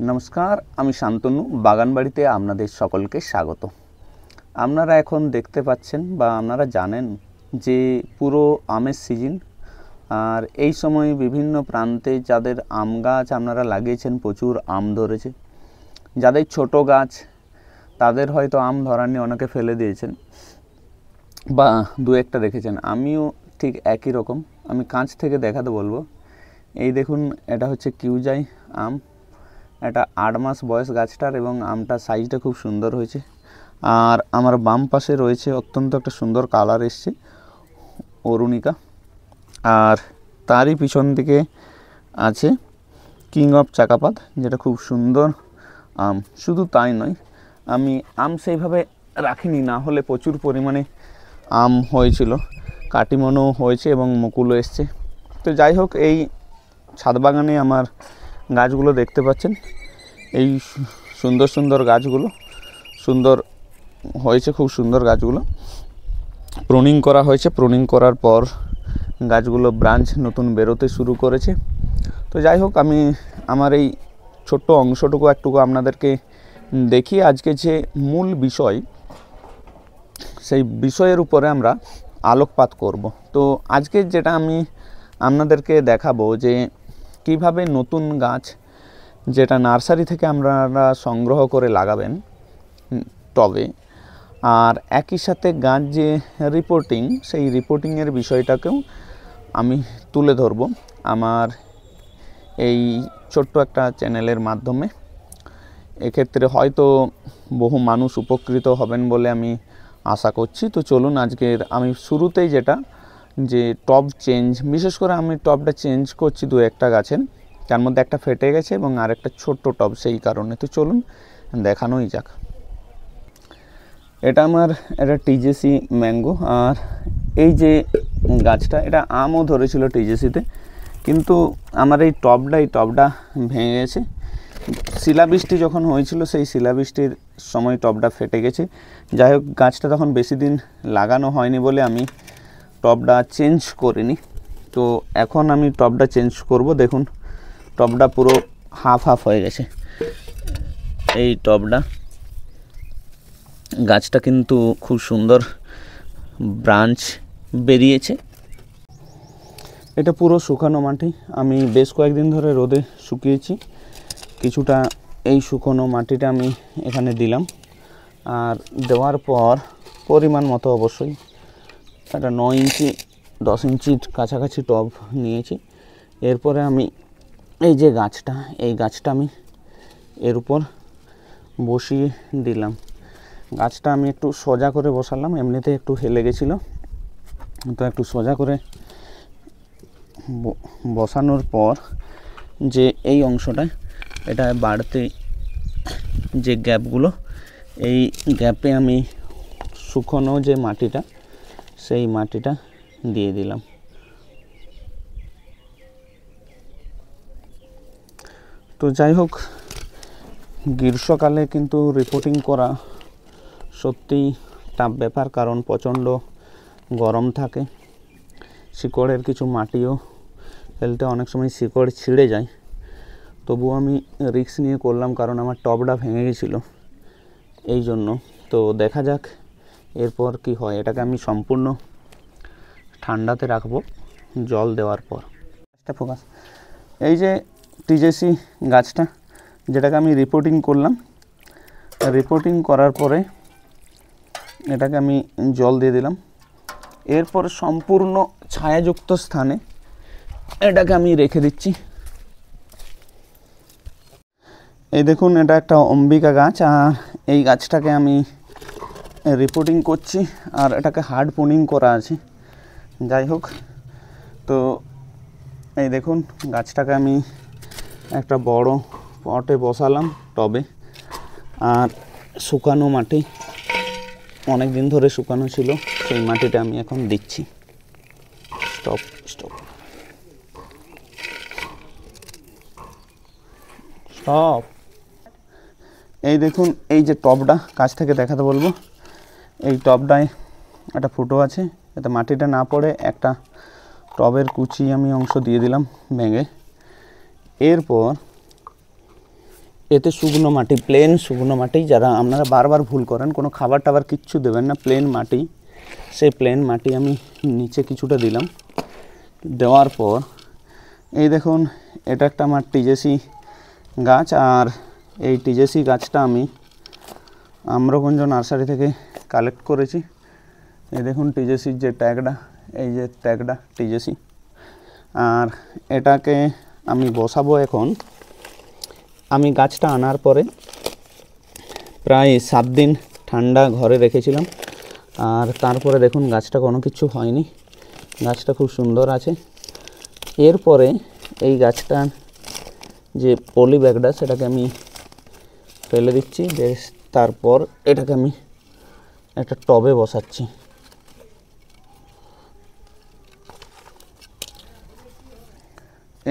নমস্কার, আমি শান্তনু বাগানবাড়িতে আপনাদের সকলকে স্বাগত। আপনারা এখন দেখতে পাচ্ছেন বা আপনারা জানেন যে পুরো আমের সিজন, আর এই সময় বিভিন্ন প্রান্তে যাদের আম গাছ আপনারা লাগিয়েছেন প্রচুর আম ধরেছে। যাদের ছোট গাছ তাদের হয়তো আম ধরানি অনেকে ফেলে দিয়েছেন বা দু একটা দেখেছেন। আমিও ঠিক একই রকম। আমি কাছ থেকে দেখাতে বলবো। এই দেখুন, এটা হচ্ছে কিউজাই আম। এটা 8 মাস বয়স গাছটার এবং আমটার সাইজটা খুব সুন্দর হয়েছে। আর আমার বাম পাশে রয়েছে অত্যন্ত একটা সুন্দর কালার এসছে অরুণিকা, আর তারই পিছন দিকে আছে কিং অফ চাকাপাত, যেটা খুব সুন্দর আম। শুধু তাই নয়, আমি আম সেইভাবে রাখিনি, না হলে প্রচুর পরিমাণে আম হয়েছিল, কাটিমনও হয়েছে এবং মুকুলও এসছে। তো যাই হোক, এই ছাদ বাগানে আমার গাছগুলো দেখতে পাচ্ছেন, এই সুন্দর সুন্দর গাছগুলো সুন্দর হয়েছে, খুব সুন্দর গাছগুলো প্রুনিং করা হয়েছে। প্রুনিং করার পর গাছগুলো ব্রাঞ্চ নতুন বেরোতে শুরু করেছে। তো যাই হোক, আমি আমার এই ছোট্ট অংশটুকু একটুকু আপনাদেরকে দেখি। আজকে যে মূল বিষয়, সেই বিষয়ের উপরে আমরা আলোকপাত করব। তো আজকে যেটা আমি আপনাদেরকে দেখাবো যে কিভাবে নতুন গাছ যেটা নার্সারি থেকে আপনারা সংগ্রহ করে লাগাবেন টবে, আর একই সাথে গাছ যে রিপোর্টিং, সেই রিপোর্টিংয়ের বিষয়টাকেও আমি তুলে ধরব আমার এই ছোট্ট একটা চ্যানেলের মাধ্যমে। এক্ষেত্রে হয়তো বহু মানুষ উপকৃত হবেন বলে আমি আশা করছি। তো চলুন, আজকের আমি শুরুতেই যেটা যে টব চেঞ্জ, বিশেষ করে আমি টবটা চেঞ্জ করছি দু একটা গাছের, তার মধ্যে একটা ফেটে গেছে এবং আরেকটা ছোট্ট টব, সেই কারণে। তো চলুন দেখানোই যাক। এটা আমার একটা টিজেসি ম্যাঙ্গো, আর এই যে গাছটা, এটা আমও ধরেছিল টিজেসিতে, কিন্তু আমার এই টবটা ভেঙে গেছে। শিলাবৃষ্টি যখন হয়েছিল, সেই শিলাবৃষ্টির সময় টবটা ফেটে গেছে। যাই হোক, গাছটা তখন বেশি দিন লাগানো হয়নি বলে আমি টবটা চেঞ্জ করিনি। তো এখন আমি টবটা চেঞ্জ করব। দেখুন, টবটা পুরো হাফ হয়ে গেছে। এই টবটা, গাছটা কিন্তু খুব সুন্দর ব্রাঞ্চ বেরিয়েছে। এটা পুরো শুকানো মাটি, আমি বেশ কয়েকদিন ধরে রোদে শুকিয়েছি। কিছুটা এই শুকনো মাটিটা আমি এখানে দিলাম, আর দেওয়ার পর পরিমাণ মতো অবশ্যই একটা 9 ইঞ্চি 10 ইঞ্চির কাছাকাছি টব নিয়েছি। এরপরে আমি এই যে গাছটা, এই গাছটা আমি এর উপর বসিয়ে দিলাম। গাছটা আমি একটু সোজা করে বসালাম, এমনিতে একটু হেলে গেছিলো, তো একটু সোজা করে বসানোর পর যে এই অংশটা, এটা বাড়তে যে গ্যাপগুলো, এই গ্যাপে আমি শুকনো যে মাটিটা, সেই মাটিটা দিয়ে দিলাম। তো যাই হোক, গ্রীষ্মকালে কিন্তু রিপোর্টিং করা সত্যিই টাফ ব্যাপার, কারণ প্রচণ্ড গরম থাকে। শিকড়ের কিছু মাটিও ফেলতে অনেক সময় শিকড় ছিঁড়ে যায়। তবুও আমি রিস্ক নিয়ে করলাম, কারণ আমার টবটা ভেঙে গেছিলো এই জন্য। তো দেখা যাক এরপর কি হয়। এটাকে আমি সম্পূর্ণ ঠান্ডাতে রাখবো জল দেওয়ার পর। ফোকাস, এই যে টিজেসি গাছটা, যেটাকে আমি রিপোর্টিং করলাম, রিপোর্টিং করার পরে এটাকে আমি জল দিয়ে দিলাম। এরপর সম্পূর্ণ ছায়াযুক্ত স্থানে এটাকে আমি রেখে দিচ্ছি। এই দেখুন, এটা একটা অম্বিকা গাছ, আর এই গাছটাকে আমি রিপোর্টিং করছি, আর এটাকে হার্ড প্রুনিং করা আছে। যাই হোক, তো এই দেখুন, গাছটাকে আমি একটা বড় পটে বসালাম টবে, আর শুকানো মাটি অনেক দিন ধরে শুকানো ছিল, সেই মাটিটা আমি এখন দিচ্ছি। স্টপ। এই দেখুন, এই যে টবটা কাছ থেকে দেখাতে বলবো, এই টবটায় একটা ফুটো আছে, যাতে মাটিটা না পড়ে একটা টবের কুচি আমি অংশ দিয়ে দিলাম ভেঙে। এরপর এতে শুকনো মাটি, প্লেন শুকনো মাটি, যারা আপনারা বারবার ভুল করেন, কোনো খাবার টাবার কিচ্ছু দেবেন না, প্লেন মাটি। সেই প্লেন মাটি আমি নিচে কিছুটা দিলাম, দেওয়ার পর এই দেখুন এটা একটা আমার টিজেসি গাছ। আর এই টিজেসি গাছটা আমি আম্রকুঞ্জ নার্সারি থেকে কালেক্ট করেছি। এই দেখুন টিজেসির যে ট্যাগটা, এই যে ট্যাগটা টিজেসি। আর এটাকে আমি বসাবো এখন। আমি গাছটা আনার পরে প্রায় 7 দিন ঠান্ডা ঘরে রেখেছিলাম, আর তারপরে দেখুন গাছটা কোনো কিছু হয়নি, গাছটা খুব সুন্দর আছে। এরপরে এই গাছটার যে পলি ব্যাগটা সেটাকে আমি ফেলে দিচ্ছি, তারপর এটাকে আমি একটা টবে বসাচ্ছি।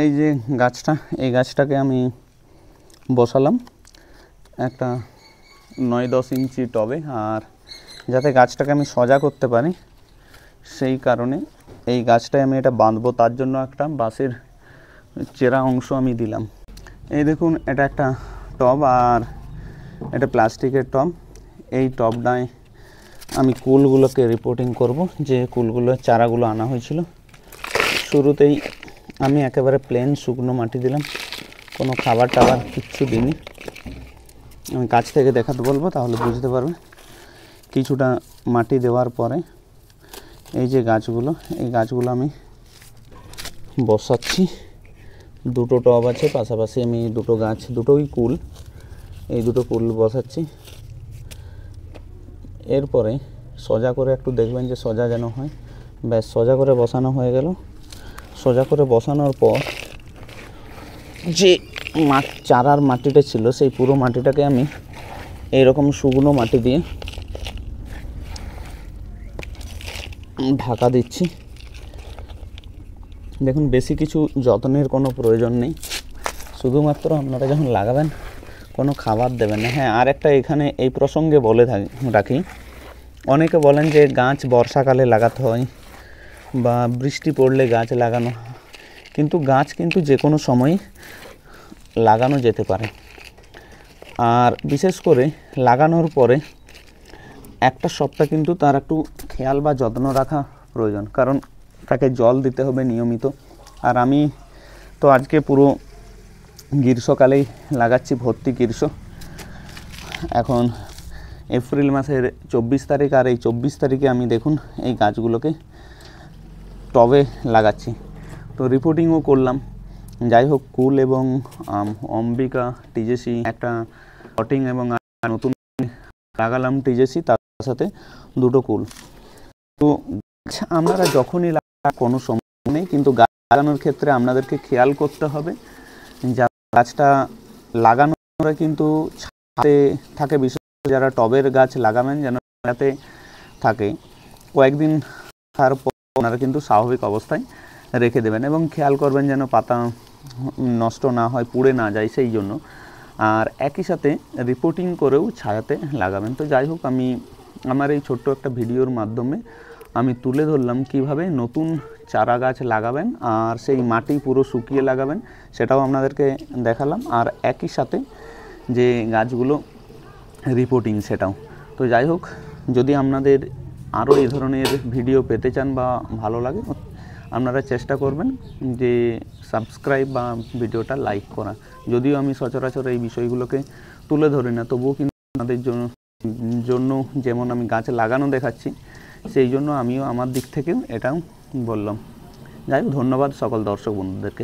এই যে গাছটা, এই গাছটাকে আমি বসালাম একটা 9-10 ইঞ্চি টবে। আর যাতে গাছটাকে আমি সজা করতে পারি সেই কারণে এই গাছটায় আমি এটা বাঁধবো, তার জন্য একটা বাঁশের চেরা অংশ আমি দিলাম। এই দেখুন এটা একটা টব, আর এটা প্লাস্টিকের টব। এই টবটায় আমি কুলগুলোকে রিপোর্টিং করব, যে কুলগুলো চারাগুলো আনা হয়েছিল। শুরুতেই আমি একেবারে প্লেন শুকনো মাটি দিলাম, কোনো খাবার টাবার কিচ্ছু দিইনি। আমি কাছ থেকে দেখাতে বলবো তাহলে বুঝতে পারবে। কিছুটা মাটি দেওয়ার পরে এই যে গাছগুলো, এই গাছগুলো আমি বসাচ্ছি। দুটো টব আছে পাশাপাশি, আমি দুটো গাছ, দুটোই কুল, এই দুটো কুল বসাচ্ছি। এরপরে সোজা করে একটু দেখবেন যে সোজা যেন হয়। ব্যাস, সোজা করে বসানো হয়ে গেল। সোজা করে বসানোর পর যে চারার মাটিটা ছিল সেই পুরো মাটিটাকে আমি এইরকম শুকনো মাটি দিয়ে ঢাকা দিচ্ছি। দেখুন বেশি কিছু যত্নের কোনো প্রয়োজন নেই, শুধুমাত্র আপনারা যখন লাগাবেন কোনো খাবার দেবেন না। হ্যাঁ, আর একটা এখানে এই প্রসঙ্গে বলে রাখি, অনেকে বলেন যে গাছ বর্ষাকালে লাগাতে হয় বা বৃষ্টি পড়লে গাছ লাগানো, কিন্তু গাছ কিন্তু যে কোনো সময় লাগানো যেতে পারে। আর বিশেষ করে লাগানোর পরে একটা সপ্তাহ কিন্তু তার একটু খেয়াল বা যত্ন রাখা প্রয়োজন, কারণ তাকে জল দিতে হবে নিয়মিত। আর আমি তো আজকে পুরো গ্রীষ্মকালেই লাগাচ্ছি, ভর্তি গ্রীষ্ম। এখন এপ্রিল মাসের 24 তারিখ, আর এই 24 তারিখে আমি দেখুন এই গাছগুলোকে টবে লাগাচ্ছি। তো রিপোর্টিংও করলাম। যাই হোক, কুল এবং অম্বিকা টিজেসি একটা পটিং, এবং নতুন লাগালাম টিজেসি, তার সাথে দুটো কুল। তো আপনারা যখনই কোনো সমস্যা নেই, কিন্তু গাছ লাগানোর ক্ষেত্রে আপনাদেরকে খেয়াল করতে হবে গাছটা লাগানোর কিন্তু ছাদে থাকে, বিশেষ করে যারা টবের গাছ লাগাবেন যেন যাতে থাকে। কয়েকদিন থাকার পর আপনারা কিন্তু স্বাভাবিক অবস্থায় রেখে দেবেন, এবং খেয়াল করবেন যেন পাতা নষ্ট না হয়, পুড়ে না যায় সেই জন্য। আর একই সাথে রিপোর্টিং করেও ছায়াতে লাগাবেন। তো যাই হোক, আমি আমার এই ছোট্ট একটা ভিডিওর মাধ্যমে আমি তুলে ধরলাম কিভাবে নতুন চারা গাছ লাগাবেন, আর সেই মাটি পুরো শুকিয়ে লাগাবেন সেটাও আপনাদেরকে দেখালাম, আর একই সাথে যে গাছগুলো রিপোর্টিং সেটাও। তো যাই হোক, যদি আপনাদের আরও এই ধরনের ভিডিও পেতে চান বা ভালো লাগে, আপনারা চেষ্টা করবেন যে সাবস্ক্রাইব বা ভিডিওটা লাইক করা। যদিও আমি সচরাচর এই বিষয়গুলোকে তুলে ধরি না, তবুও কিন্তু আপনাদের জন্য যেমন আমি গাছ লাগানো দেখাচ্ছি, সেই জন্য আমিও আমার দিক থেকেও এটাও বললাম। যাই হোক, ধন্যবাদ সকল দর্শক বন্ধুদেরকে।